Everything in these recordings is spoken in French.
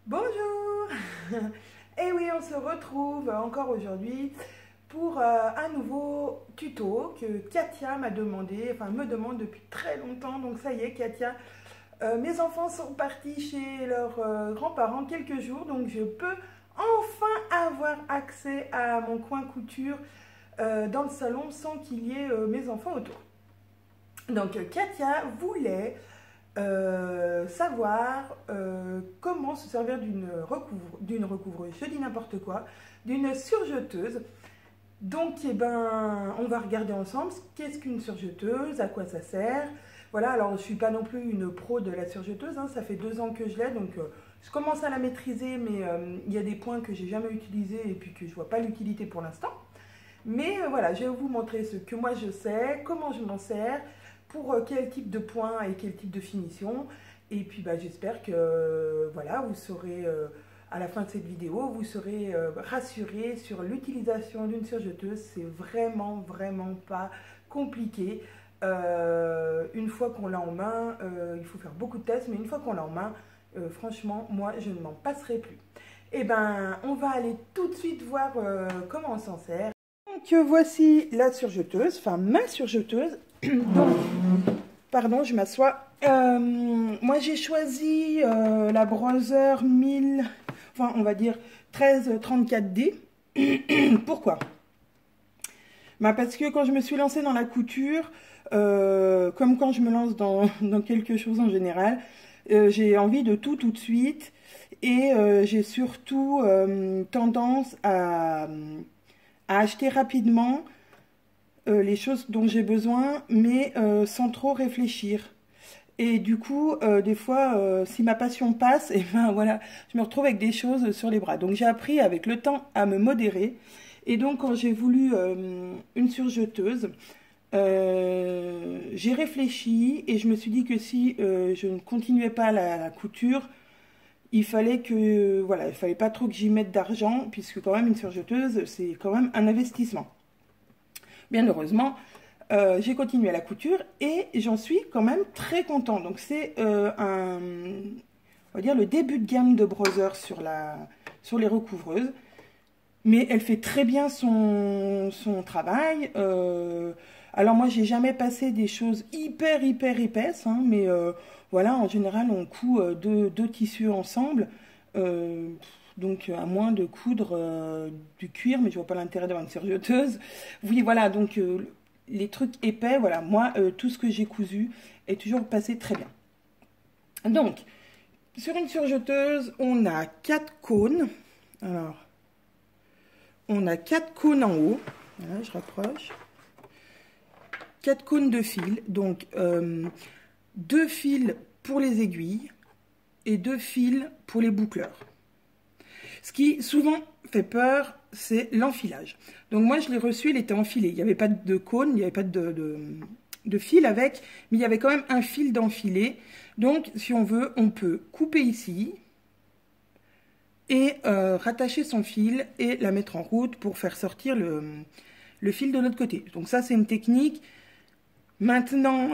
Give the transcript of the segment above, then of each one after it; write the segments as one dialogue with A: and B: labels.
A: Bonjour. Et oui, on se retrouve encore aujourd'hui pour un nouveau tuto que Katia m'a demandé, enfin me demande depuis très longtemps. Donc ça y est, Katia, mes enfants sont partis chez leurs grands-parents quelques jours, donc je peux enfin avoir accès à mon coin couture dans le salon sans qu'il y ait mes enfants autour. Donc Katia voulait savoir comment se servir d'une recouvreuse, je dis n'importe quoi, d'une surjeteuse. Donc, eh ben, on va regarder ensemble qu'est-ce qu'une surjeteuse, à quoi ça sert. Voilà, alors je ne suis pas non plus une pro de la surjeteuse, hein, ça fait 2 ans que je l'ai, donc je commence à la maîtriser, mais il y a des points que j'ai jamais utilisés et puis que je vois pas l'utilité pour l'instant. Mais voilà, je vais vous montrer ce que moi je sais, comment je m'en sers, pour quel type de point et quel type de finition. Et puis bah, j'espère que voilà, vous saurez, à la fin de cette vidéo, vous serez rassurés sur l'utilisation d'une surjeteuse. C'est vraiment pas compliqué. Une fois qu'on l'a en main, il faut faire beaucoup de tests, mais une fois qu'on l'a en main, franchement, moi je ne m'en passerai plus. Et ben, on va aller tout de suite voir comment on s'en sert. Donc voici la surjeteuse, enfin ma surjeteuse. Donc, pardon, je m'assois. Moi j'ai choisi la Brother 1000, enfin on va dire 1334D. Pourquoi? Bah parce que quand je me suis lancée dans la couture, comme quand je me lance dans quelque chose en général, j'ai envie de tout de suite. Et j'ai surtout tendance à acheter rapidement les choses dont j'ai besoin, mais sans trop réfléchir. Et du coup, des fois, si ma passion passe, et ben voilà, je me retrouve avec des choses sur les bras. Donc j'ai appris avec le temps à me modérer. Et donc quand j'ai voulu une surjeteuse, j'ai réfléchi et je me suis dit que si je ne continuais pas la couture, il fallait que, voilà, il fallait pas trop que j'y mette d'argent, puisque quand même une surjeteuse, c'est quand même un investissement. Bien heureusement, j'ai continué la couture et j'en suis quand même très content. Donc c'est on va dire le début de gamme de Brother sur les recouvreuses. Mais elle fait très bien son travail. Alors moi, j'ai jamais passé des choses hyper épaisses, hein, mais voilà, en général, on coud deux tissus ensemble. Donc à moins de coudre du cuir, mais je vois pas l'intérêt d'avoir une surjeteuse. Oui, voilà, donc les trucs épais, voilà, moi, tout ce que j'ai cousu est toujours passé très bien. Donc, sur une surjeteuse, on a 4 cônes. Alors, on a 4 cônes en haut. Voilà, je rapproche. 4 cônes de fil. Donc, 2 fils pour les aiguilles et 2 fils pour les boucleurs. Ce qui souvent fait peur, c'est l'enfilage. Donc moi, je l'ai reçu, il était enfilé. Il n'y avait pas de cône, il n'y avait pas de fil avec, mais il y avait quand même un fil d'enfilé. Donc, si on veut, on peut couper ici et rattacher son fil et la mettre en route pour faire sortir le fil de l'autre côté. Donc ça, c'est une technique. Maintenant,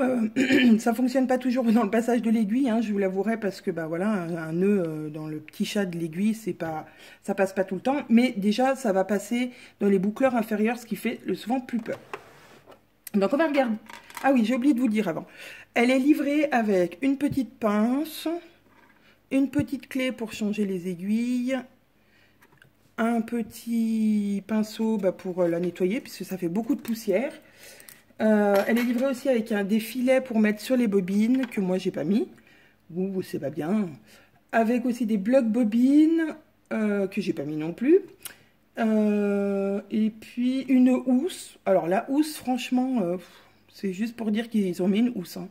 A: ça fonctionne pas toujours dans le passage de l'aiguille, hein, je vous l'avouerai, parce que bah voilà, un nœud dans le petit chat de l'aiguille, ça passe pas tout le temps, mais déjà ça va passer dans les boucleurs inférieurs, ce qui fait souvent plus peur. Donc on va regarder. Ah oui, j'ai oublié de vous dire avant. Elle est livrée avec une petite pince, une petite clé pour changer les aiguilles, un petit pinceau pour la nettoyer, puisque ça fait beaucoup de poussière. Elle est livrée aussi avec des filets pour mettre sur les bobines, que moi j'ai pas mis. Ouh, c'est pas bien. Avec aussi des blocs bobines, que j'ai pas mis non plus. Et puis une housse. Alors la housse, franchement, c'est juste pour dire qu'ils ont mis une housse. Hein.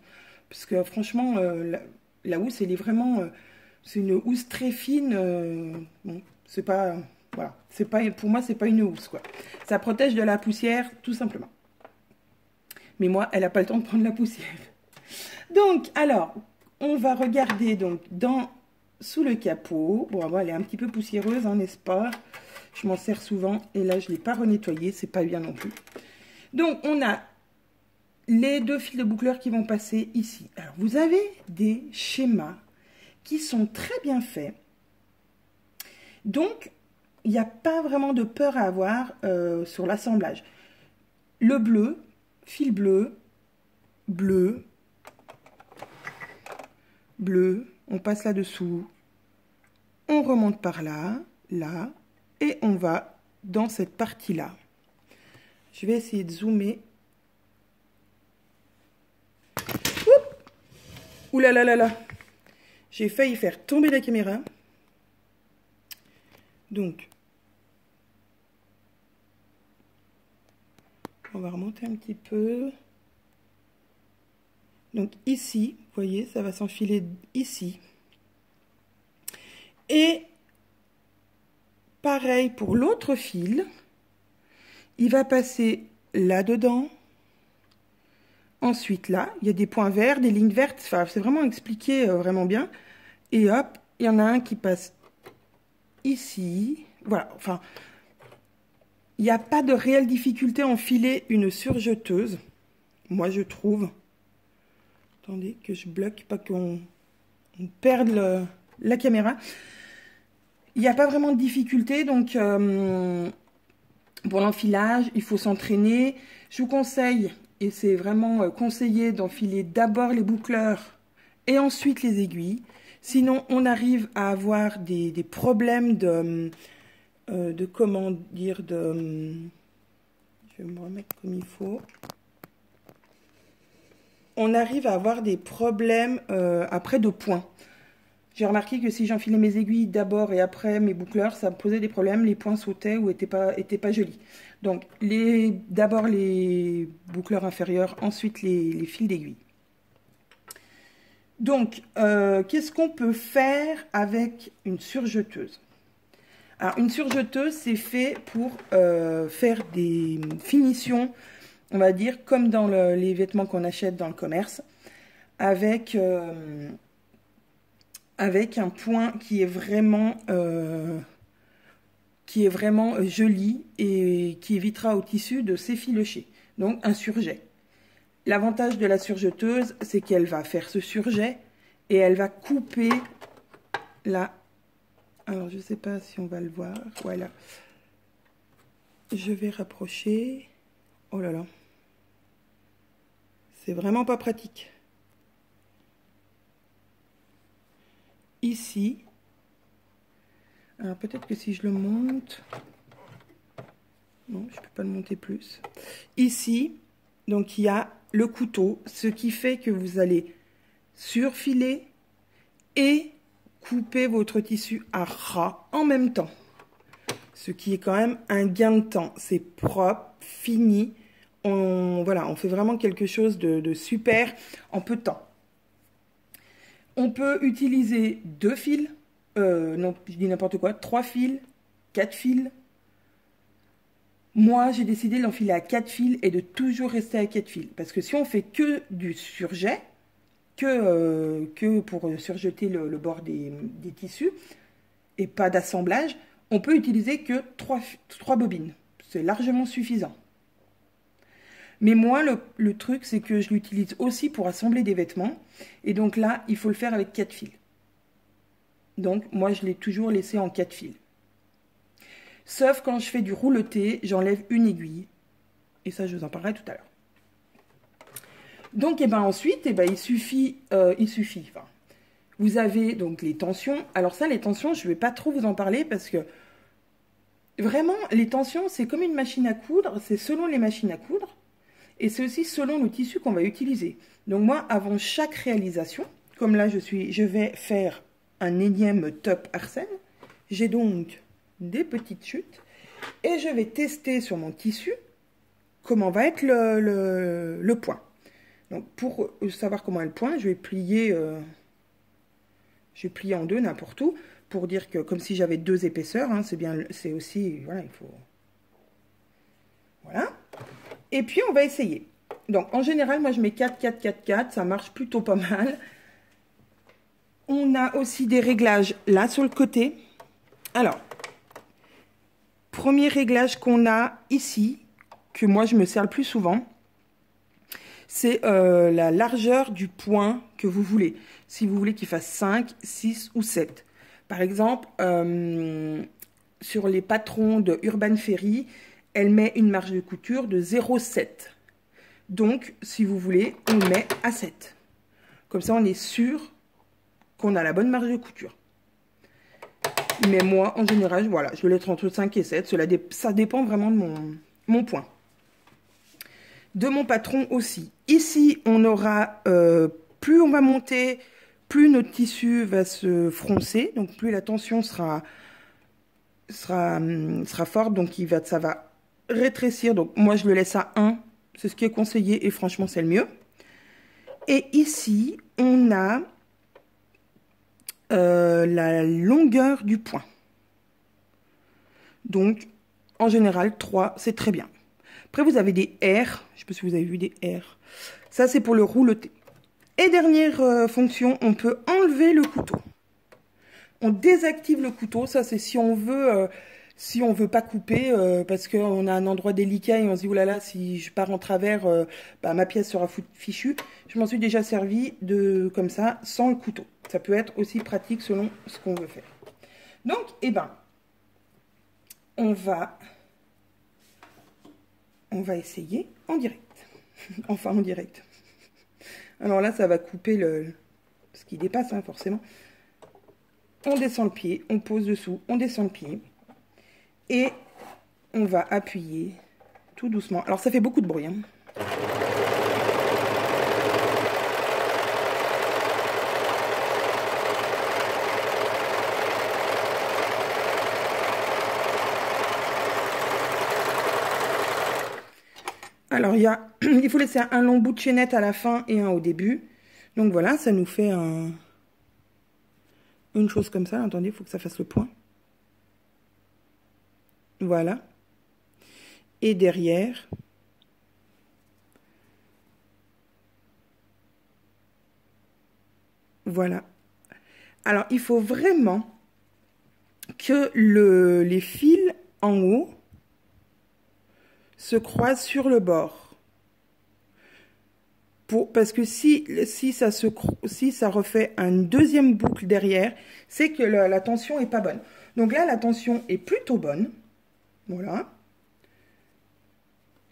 A: Parce que franchement, la housse, elle est vraiment... c'est une housse très fine. Bon, c'est pas... Voilà. Pour moi, c'est pas une housse, quoi. Ça protège de la poussière, tout simplement. Mais moi, elle n'a pas le temps de prendre la poussière. Donc, alors, on va regarder donc sous le capot. Bon, elle est un petit peu poussiéreuse, hein, n'est-ce pas? Je m'en sers souvent. Et là, je ne l'ai pas renettoyée. C'est pas bien non plus. Donc, on a les 2 fils de boucleurs qui vont passer ici. Alors, vous avez des schémas qui sont très bien faits. Donc, il n'y a pas vraiment de peur à avoir sur l'assemblage. Le bleu, fil bleu, bleu, bleu, on passe là-dessous, on remonte par là, là, et on va dans cette partie-là. Je vais essayer de zoomer. Ouh là là là là, j'ai failli faire tomber la caméra. Donc, on va remonter un petit peu. Donc ici, vous voyez, ça va s'enfiler ici. Et pareil pour l'autre fil, il va passer là-dedans. Ensuite là, il y a des points verts, des lignes vertes, enfin, c'est vraiment expliqué vraiment bien. Et hop, il y en a un qui passe ici. Voilà, enfin, il n'y a pas de réelle difficulté à enfiler une surjeteuse, moi je trouve. Attendez que je bloque, pas qu'on perde la caméra. Il n'y a pas vraiment de difficulté, donc pour l'enfilage, il faut s'entraîner. Je vous conseille, et c'est vraiment conseillé, d'enfiler d'abord les boucleurs et ensuite les aiguilles. Sinon, on arrive à avoir des problèmes de comment dire, je vais me remettre comme il faut. On arrive à avoir des problèmes après de points. J'ai remarqué que si j'enfilais mes aiguilles d'abord et après mes boucleurs, ça me posait des problèmes, les points sautaient ou étaient pas jolis. Donc d'abord les boucleurs inférieurs, ensuite les fils d'aiguille. Donc, qu'est-ce qu'on peut faire avec une surjeteuse? Alors, une surjeteuse, c'est fait pour faire des finitions, on va dire, comme dans les vêtements qu'on achète dans le commerce, avec un point qui est vraiment joli et qui évitera au tissu de s'effilocher. Donc, un surjet. L'avantage de la surjeteuse, c'est qu'elle va faire ce surjet et elle va couper la... Alors, je ne sais pas si on va le voir. Voilà. Je vais rapprocher. Oh là là. C'est vraiment pas pratique. Ici. Alors, peut-être que si je le monte... Non, je ne peux pas le monter plus. Ici, donc il y a le couteau, ce qui fait que vous allez surfiler et couper votre tissu à ras en même temps. Ce qui est quand même un gain de temps. C'est propre, fini. Voilà, on fait vraiment quelque chose de super en peu de temps. On peut utiliser 2 fils, non, je dis n'importe quoi, 3 fils, 4 fils. Moi, j'ai décidé d'enfiler à 4 fils et de toujours rester à 4 fils. Parce que si on fait que du surjet, que pour surjeter le bord des tissus, et pas d'assemblage, on peut utiliser que 3 bobines. C'est largement suffisant. Mais moi, le truc, c'est que je l'utilise aussi pour assembler des vêtements. Et donc là, il faut le faire avec 4 fils. Donc, moi, je l'ai toujours laissé en 4 fils. Sauf quand je fais du rouleté, j'enlève une aiguille. Et ça, je vous en parlerai tout à l'heure. Donc, ensuite, il suffit, enfin, vous avez donc les tensions. Alors ça, les tensions, je ne vais pas trop vous en parler parce que vraiment, les tensions, c'est comme une machine à coudre. C'est selon les machines à coudre. Et c'est aussi selon le tissu qu'on va utiliser. Donc moi, avant chaque réalisation, comme là, je vais faire un énième top Arsène. J'ai donc des petites chutes et je vais tester sur mon tissu comment va être le point. Donc pour savoir comment est le point, je vais plier en deux n'importe où pour dire que comme si j'avais 2 épaisseurs, hein, c'est aussi, voilà, il faut, voilà. Et puis on va essayer. Donc en général, moi je mets 4, 4, 4, 4, ça marche plutôt pas mal. On a aussi des réglages là sur le côté. Alors, premier réglage qu'on a ici, que moi je me sers le plus souvent, c'est la largeur du point que vous voulez. Si vous voulez qu'il fasse 5, 6 ou 7. Par exemple, sur les patrons de Urban Ferry, elle met une marge de couture de 0,7. Donc, si vous voulez, on le met à 7. Comme ça, on est sûr qu'on a la bonne marge de couture. Mais moi, en général, voilà, je le laisse entre 5 et 7. Ça dépend vraiment de mon point. De mon patron aussi. Ici, on aura, plus on va monter, plus notre tissu va se froncer. Donc, plus la tension sera forte. Donc, ça va rétrécir. Donc, moi, je le laisse à 1. C'est ce qui est conseillé et franchement, c'est le mieux. Et ici, on a la longueur du point. Donc, en général, 3, c'est très bien. Après, vous avez des R. Je ne sais pas si vous avez vu des R. Ça, c'est pour le rouleté. Et dernière fonction, on peut enlever le couteau. On désactive le couteau. Ça, c'est si on veut pas couper parce qu'on a un endroit délicat et on se dit, oh là là, si je pars en travers, ma pièce sera fichue. Je m'en suis déjà servi comme ça, sans le couteau. Ça peut être aussi pratique selon ce qu'on veut faire. Donc, eh ben, on va essayer en direct. Enfin, en direct. Alors là, ça va couper ce qui dépasse, hein, forcément. On descend le pied, on pose dessous, on descend le pied. Et on va appuyer tout doucement. Alors, ça fait beaucoup de bruit, hein. Alors, il faut laisser un long bout de chaînette à la fin et un au début. Donc voilà, ça nous fait une chose comme ça. Attendez, il faut que ça fasse le point. Voilà. Et derrière, voilà. Alors, il faut vraiment que les fils en haut se croisent sur le bord. Parce que si ça refait une deuxième boucle derrière, c'est que la tension n'est pas bonne. Donc là, la tension est plutôt bonne. Voilà.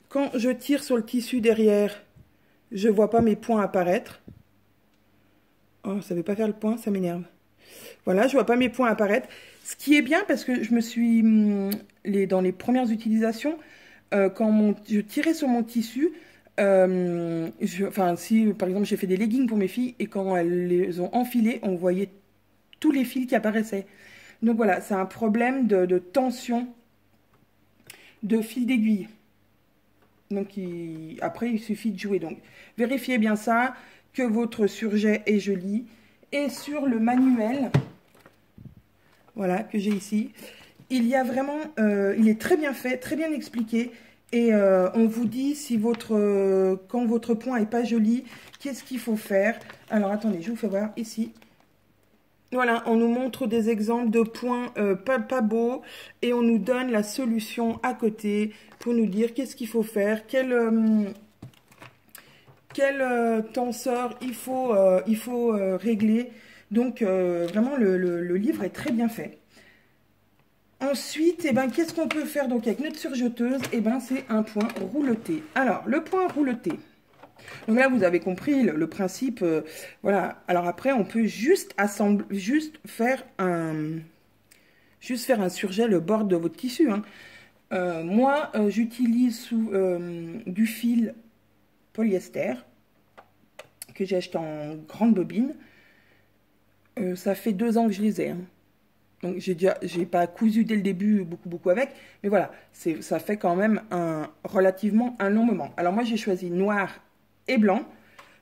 A: Quand je tire sur le tissu derrière, je ne vois pas mes points apparaître. Oh, ça ne veut pas faire le point, ça m'énerve. Voilà, je ne vois pas mes points apparaître. Ce qui est bien parce que je me suis... dans les premières utilisations, quand je tirais sur mon tissu, si par exemple j'ai fait des leggings pour mes filles et quand elles les ont enfilés, on voyait tous les fils qui apparaissaient. Donc voilà, c'est un problème de tension de fil d'aiguille. Donc après, il suffit de jouer. Donc vérifiez bien ça, que votre surjet est joli. Et sur le manuel, voilà, que j'ai ici, il y a vraiment, il est très bien fait, très bien expliqué. Et on vous dit si quand votre point n'est pas joli, qu'est-ce qu'il faut faire. Alors attendez, je vous fais voir ici. Voilà, on nous montre des exemples de points pas beaux et on nous donne la solution à côté pour nous dire qu'est-ce qu'il faut faire, quel tenseur il faut régler. Donc vraiment le livre est très bien fait. Ensuite, eh ben, qu'est-ce qu'on peut faire donc avec notre surjeteuse? Eh ben, c'est un point rouleté. Alors, le point rouleté. Donc là, vous avez compris le principe. Voilà. Alors après, on peut juste faire un surjet le bord de votre tissu. Hein. Moi, j'utilise du fil polyester que j'ai acheté en grande bobine. Ça fait 2 ans que je les ai. Hein. Donc, j'ai pas cousu dès le début beaucoup avec. Mais voilà, ça fait quand même relativement un long moment. Alors moi, j'ai choisi noir et blanc.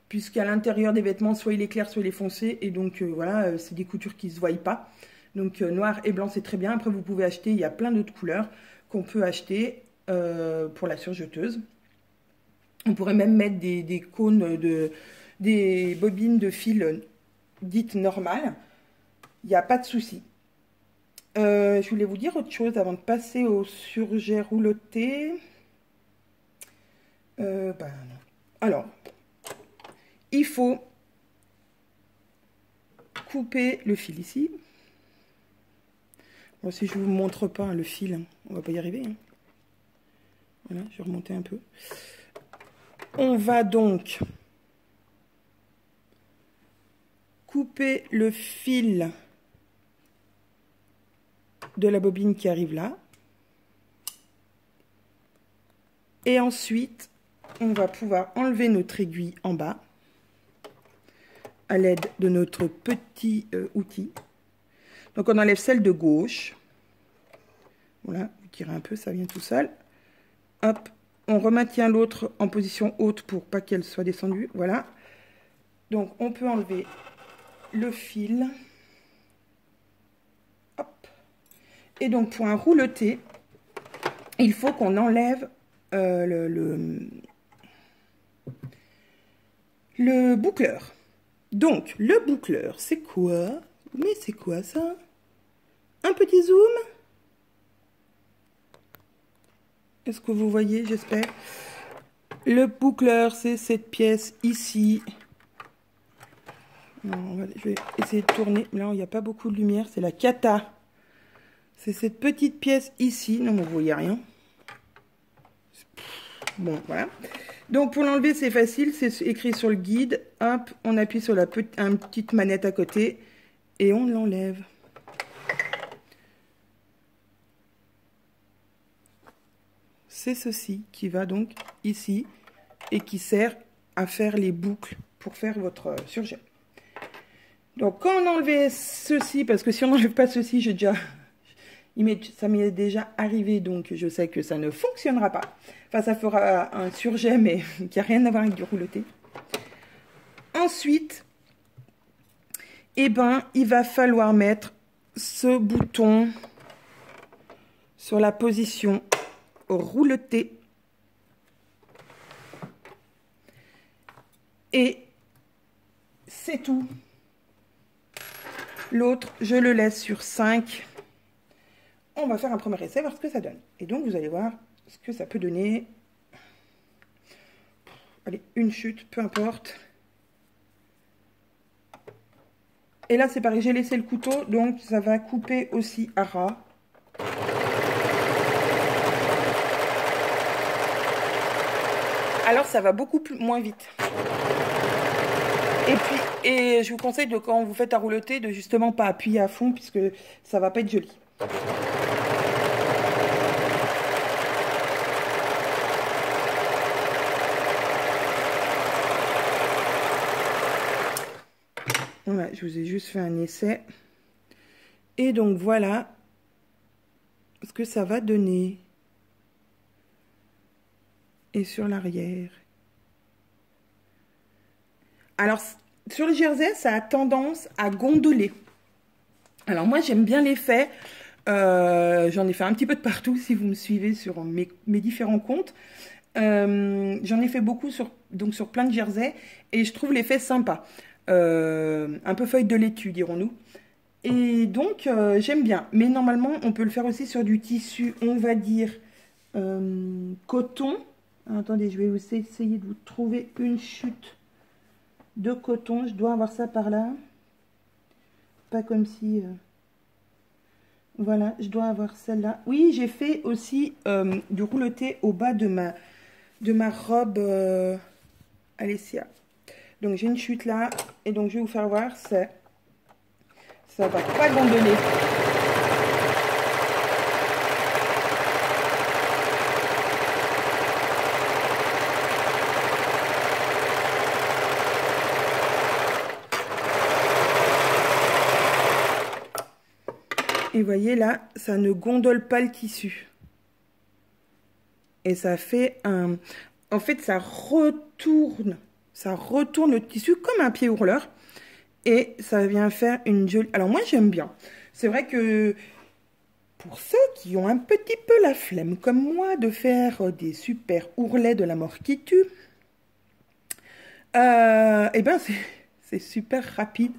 A: Puisqu'à l'intérieur des vêtements, soit il est clair, soit il est foncé. Et donc, voilà, c'est des coutures qui ne se voient pas. Donc, noir et blanc, c'est très bien. Après, vous pouvez acheter, il y a plein d'autres couleurs qu'on peut acheter pour la surjeteuse. On pourrait même mettre des cônes, des bobines de fil dites normales. Il n'y a pas de souci. Je voulais vous dire autre chose avant de passer au surjet rouloté. Non. Alors, il faut couper le fil ici. Bon, si je vous montre pas le fil, on va pas y arriver. Hein. Voilà, je vais remonter un peu. On va donc couper le fil de la bobine qui arrive là. Et ensuite, on va pouvoir enlever notre aiguille en bas à l'aide de notre petit outil. Donc on enlève celle de gauche. Voilà, vous tirez un peu, ça vient tout seul. Hop, on remaintient l'autre en position haute pour pas qu'elle soit descendue. Voilà. Donc on peut enlever le fil. Hop. Et donc pour un rouleté, il faut qu'on enlève le boucleur. Donc le boucleur, c'est quoi? Mais c'est quoi ça? Un petit zoom? Est-ce que vous voyez, j'espère? Le boucleur, c'est cette pièce ici. Non, je vais essayer de tourner. Là, il n'y a pas beaucoup de lumière. C'est la cata. C'est cette petite pièce ici. Non, mais vous voyez rien. Bon, voilà. Donc, pour l'enlever, c'est facile. C'est écrit sur le guide. Hop, on appuie sur la petite manette à côté. Et on l'enlève. C'est ceci qui va donc ici et qui sert à faire les boucles pour faire votre surgel. Donc quand on enlève ceci, parce que si on n'enlève pas ceci, ça m'est déjà arrivé, donc je sais que ça ne fonctionnera pas. Enfin, ça fera un surjet, mais qui n'a rien à voir avec du rouleté. Ensuite, eh ben, il va falloir mettre ce bouton sur la position rouleté. Et c'est tout. L'autre, je le laisse sur 5. On va faire un premier essai, voir ce que ça donne. Et donc, vous allez voir ce que ça peut donner. Allez, une chute, peu importe. Et là, c'est pareil, j'ai laissé le couteau, donc ça va couper aussi à ras. Alors, ça va beaucoup moins vite. Et je vous conseille, quand vous faites à rouleter, de justement pas appuyer à fond, puisque ça va pas être joli. Voilà, je vous ai juste fait un essai. Et donc, voilà ce que ça va donner. Et sur l'arrière. Alors, sur le jersey, ça a tendance à gondoler. Alors, moi, j'aime bien l'effet. J'en ai fait un petit peu de partout, si vous me suivez sur mes différents comptes. J'en ai fait beaucoup sur plein de jerseys. Et je trouve l'effet sympa. Un peu feuille de laitue, dirons-nous. Et donc, j'aime bien. Mais normalement, on peut le faire aussi sur du tissu, on va dire, coton. Attendez, je vais essayer de vous trouver une chute de coton. Je dois avoir ça par là. Pas comme si... Voilà, je dois avoir celle-là. Oui, j'ai fait aussi du rouleté au bas de ma robe Alessia. Donc, j'ai une chute là. Et donc, je vais vous faire voir. Ça va pas gondoler. Et vous voyez là, ça ne gondole pas le tissu. Et ça fait un... En fait, ça retourne le tissu comme un pied hurleur. Et ça vient faire une jolie... Alors moi, j'aime bien. C'est vrai que pour ceux qui ont un petit peu la flemme, comme moi, de faire des super ourlets de la mort qui tue, eh ben c'est super rapide.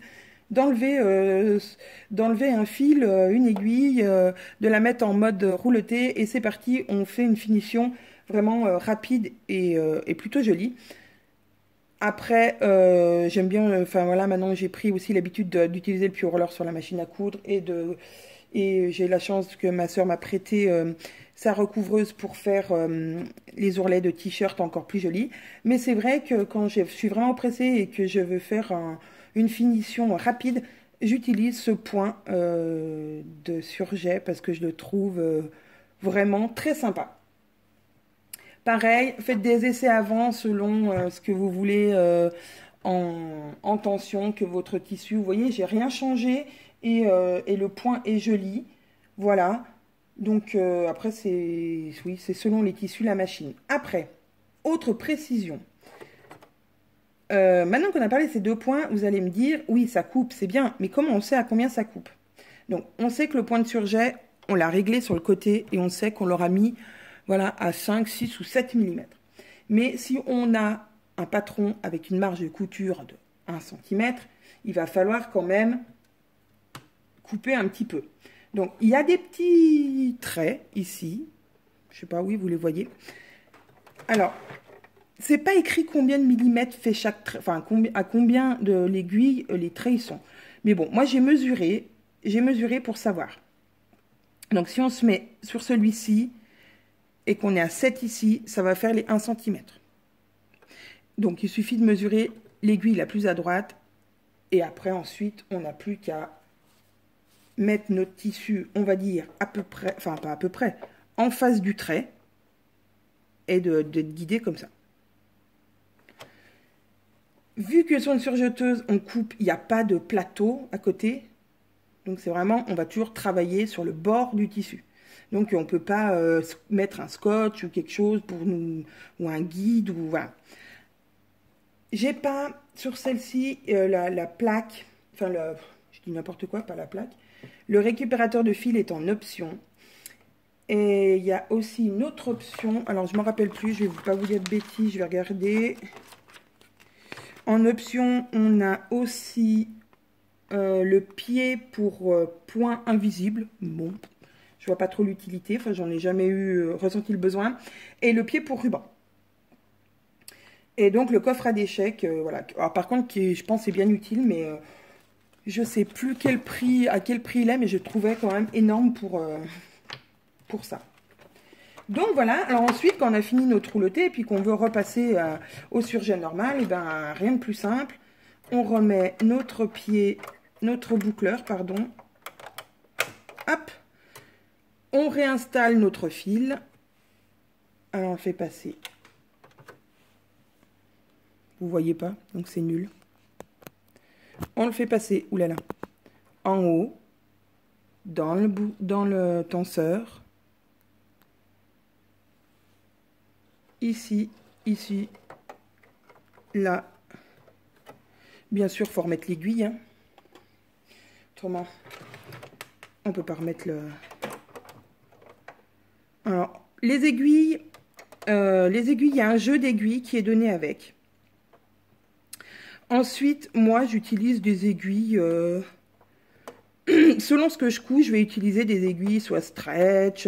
A: D'enlever un fil, une aiguille, de la mettre en mode rouleté et c'est parti, on fait une finition vraiment rapide et plutôt jolie. Après, j'aime bien, enfin voilà, maintenant j'ai pris aussi l'habitude d'utiliser le pied roller sur la machine à coudre et Et j'ai la chance que ma soeur m'a prêté sa recouvreuse pour faire les ourlets de t-shirt encore plus jolis. Mais c'est vrai que quand je suis vraiment pressée et que je veux faire une finition rapide, j'utilise ce point de surjet parce que je le trouve vraiment très sympa. Pareil, faites des essais avant selon ce que vous voulez en tension, que votre tissu. Vous voyez, j'ai rien changé et le point est joli. Voilà. Donc après, c'est selon les tissus, la machine. Après, autre précision. Maintenant qu'on a parlé de ces 2 points, vous allez me dire, oui, ça coupe, c'est bien, mais comment on sait à combien ça coupe? Donc, on sait que le point de surjet, on l'a réglé sur le côté et on sait qu'on l'aura mis, voilà, à 5, 6 ou 7 mm. Mais si on a un patron avec une marge de couture de 1 cm, il va falloir quand même couper un petit peu. Donc, il y a des petits traits ici. Je ne sais pas, oui, vous les voyez. Alors, c'est pas écrit combien de millimètres fait chaque trait, enfin, à combien de l'aiguille les traits ils sont. Mais bon, moi, j'ai mesuré pour savoir. Donc, si on se met sur celui-ci et qu'on est à 7 ici, ça va faire les 1 cm. Donc, il suffit de mesurer l'aiguille la plus à droite. Et après, ensuite, on n'a plus qu'à mettre notre tissu, on va dire, à peu près, enfin, pas à peu près, en face du trait. Et de guider comme ça. Vu que sur une surjeteuse, on coupe, il n'y a pas de plateau à côté. Donc, c'est vraiment, on va toujours travailler sur le bord du tissu. Donc, on ne peut pas mettre un scotch ou quelque chose pour nous, ou un guide, ou voilà. J'ai pas, sur celle-ci, la plaque, enfin, je dis n'importe quoi, pas la plaque. Le récupérateur de fil est en option. Et il y a aussi une autre option. Alors, je ne m'en rappelle plus, je ne vais pas vous dire de bêtises, je vais regarder. En option, on a aussi le pied pour point invisible. Bon, je vois pas trop l'utilité. Enfin, j'en ai jamais ressenti le besoin. Et le pied pour ruban. Et donc, le coffre à déchets, voilà. Alors, par contre, je pense c'est bien utile, mais je sais plus à quel prix il est, mais je trouvais quand même énorme pour ça. Donc voilà, alors ensuite, quand on a fini notre rouleauté et puis qu'on veut repasser au surjet normal, et ben rien de plus simple. On remet notre boucleur, pardon. Hop. On réinstalle notre fil. Alors on le fait passer. Vous voyez pas, donc c'est nul. On le fait passer, oulala, en haut, dans le tenseur. Ici, là. Bien sûr, il faut remettre l'aiguille. Hein. Autrement, on ne peut pas remettre le... Alors, les aiguilles, il y a un jeu d'aiguilles qui est donné avec. Ensuite, moi, j'utilise des aiguilles... selon ce que je couds, je vais utiliser des aiguilles soit stretch...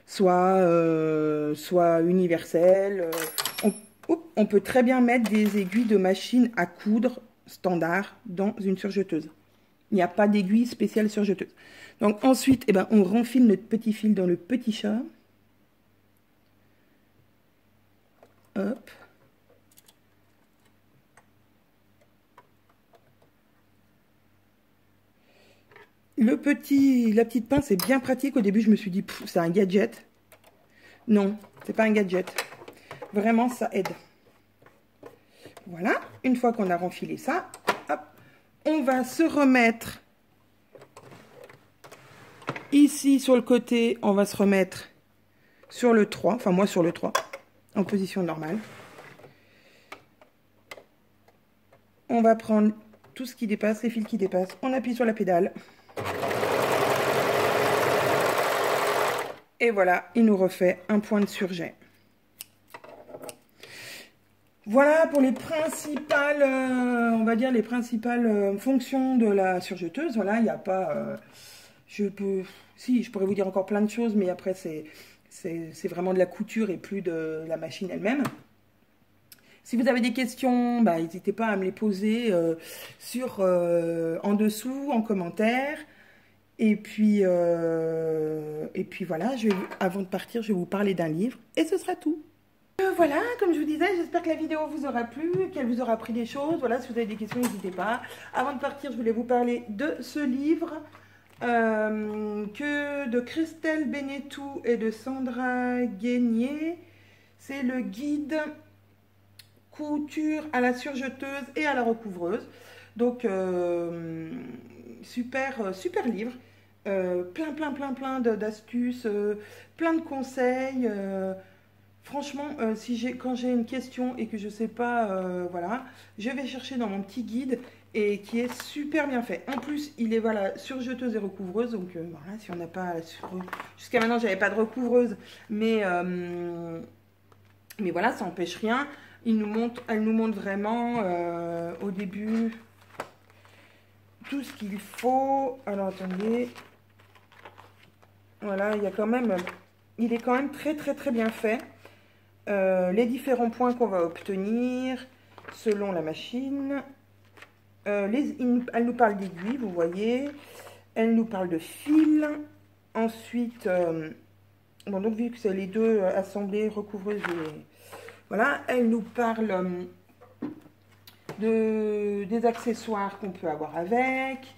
A: soit universelle. On peut très bien mettre des aiguilles de machine à coudre standard dans une surjeteuse. Il n'y a pas d'aiguille spéciale surjeteuse. Donc ensuite, eh ben, on renfile notre petit fil dans le petit chat. Hop. La petite pince est bien pratique. Au début, je me suis dit, c'est un gadget. Non, c'est pas un gadget. Vraiment, ça aide. Voilà. Une fois qu'on a renfilé ça, hop, on va se remettre ici sur le côté. On va se remettre sur le 3. Enfin, moi sur le 3, en position normale. On va prendre tout ce qui dépasse, les fils qui dépassent. On appuie sur la pédale. Et voilà, il nous refait un point de surjet. Voilà pour les principales, on va dire les principales fonctions de la surjeteuse. Voilà, il n'y a pas, je pourrais vous dire encore plein de choses, mais après c'est vraiment de la couture et plus de la machine elle-même. Si vous avez des questions, bah, n'hésitez pas à me les poser en dessous, en commentaire. Et puis voilà, avant de partir, je vais vous parler d'un livre et ce sera tout. Voilà, comme je vous disais, j'espère que la vidéo vous aura plu, qu'elle vous aura appris des choses. Voilà, si vous avez des questions, n'hésitez pas. Avant de partir, je voulais vous parler de ce livre de Christelle Benetou et de Sandra Guénier. C'est le guide couture à la surjeteuse et à la recouvreuse. Donc, super livre. Plein d'astuces, plein de conseils. Franchement, quand j'ai une question et que je ne sais pas, voilà, je vais chercher dans mon petit guide et qui est super bien fait. En plus, il est voilà, surjeteuse et recouvreuse. Donc voilà, si on n'a pas... Jusqu'à maintenant, j'avais pas de recouvreuse. Mais voilà, ça n'empêche rien. Elle nous montre vraiment au début tout ce qu'il faut. Alors attendez. Voilà, il est quand même très bien fait. Les différents points qu'on va obtenir selon la machine. Elle nous parle d'aiguilles, vous voyez. Elle nous parle de fil. Ensuite, bon, donc vu que c'est les deux assemblées, recouvreuse et... Voilà, elle nous parle des accessoires qu'on peut avoir avec.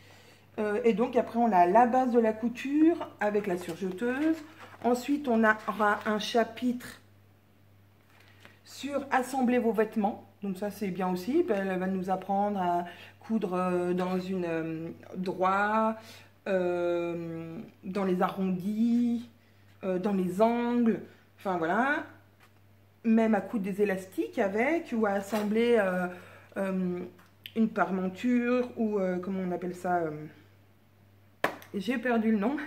A: Et donc après, on a la base de la couture avec la surjeteuse. Ensuite, on aura un chapitre sur assembler vos vêtements. Donc ça, c'est bien aussi. Elle va nous apprendre à coudre dans une droit, dans les arrondis, dans les angles. Enfin, voilà. Même à coudre des élastiques avec, ou à assembler une parmenture, ou comment on appelle ça, j'ai perdu le nom.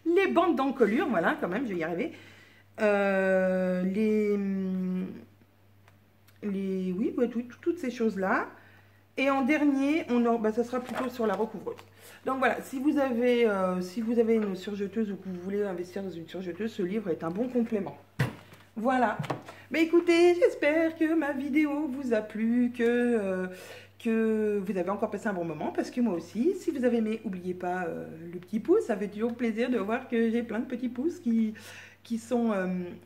A: Les bandes d'encolure, voilà, quand même, je vais y arriver. Oui, ouais, toutes ces choses-là. Et en dernier, ça sera plutôt sur la recouvreuse. Donc voilà, si vous avez une surjeteuse ou que vous voulez investir dans une surjeteuse, ce livre est un bon complément. Voilà. Mais écoutez, j'espère que ma vidéo vous a plu, que vous avez encore passé un bon moment, parce que moi aussi. Si vous avez aimé, n'oubliez pas le petit pouce. Ça fait toujours plaisir de voir que j'ai plein de petits pouces qui sont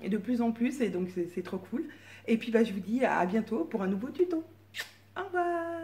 A: de plus en plus, et donc c'est trop cool. Et puis je vous dis à bientôt pour un nouveau tuto. Au revoir.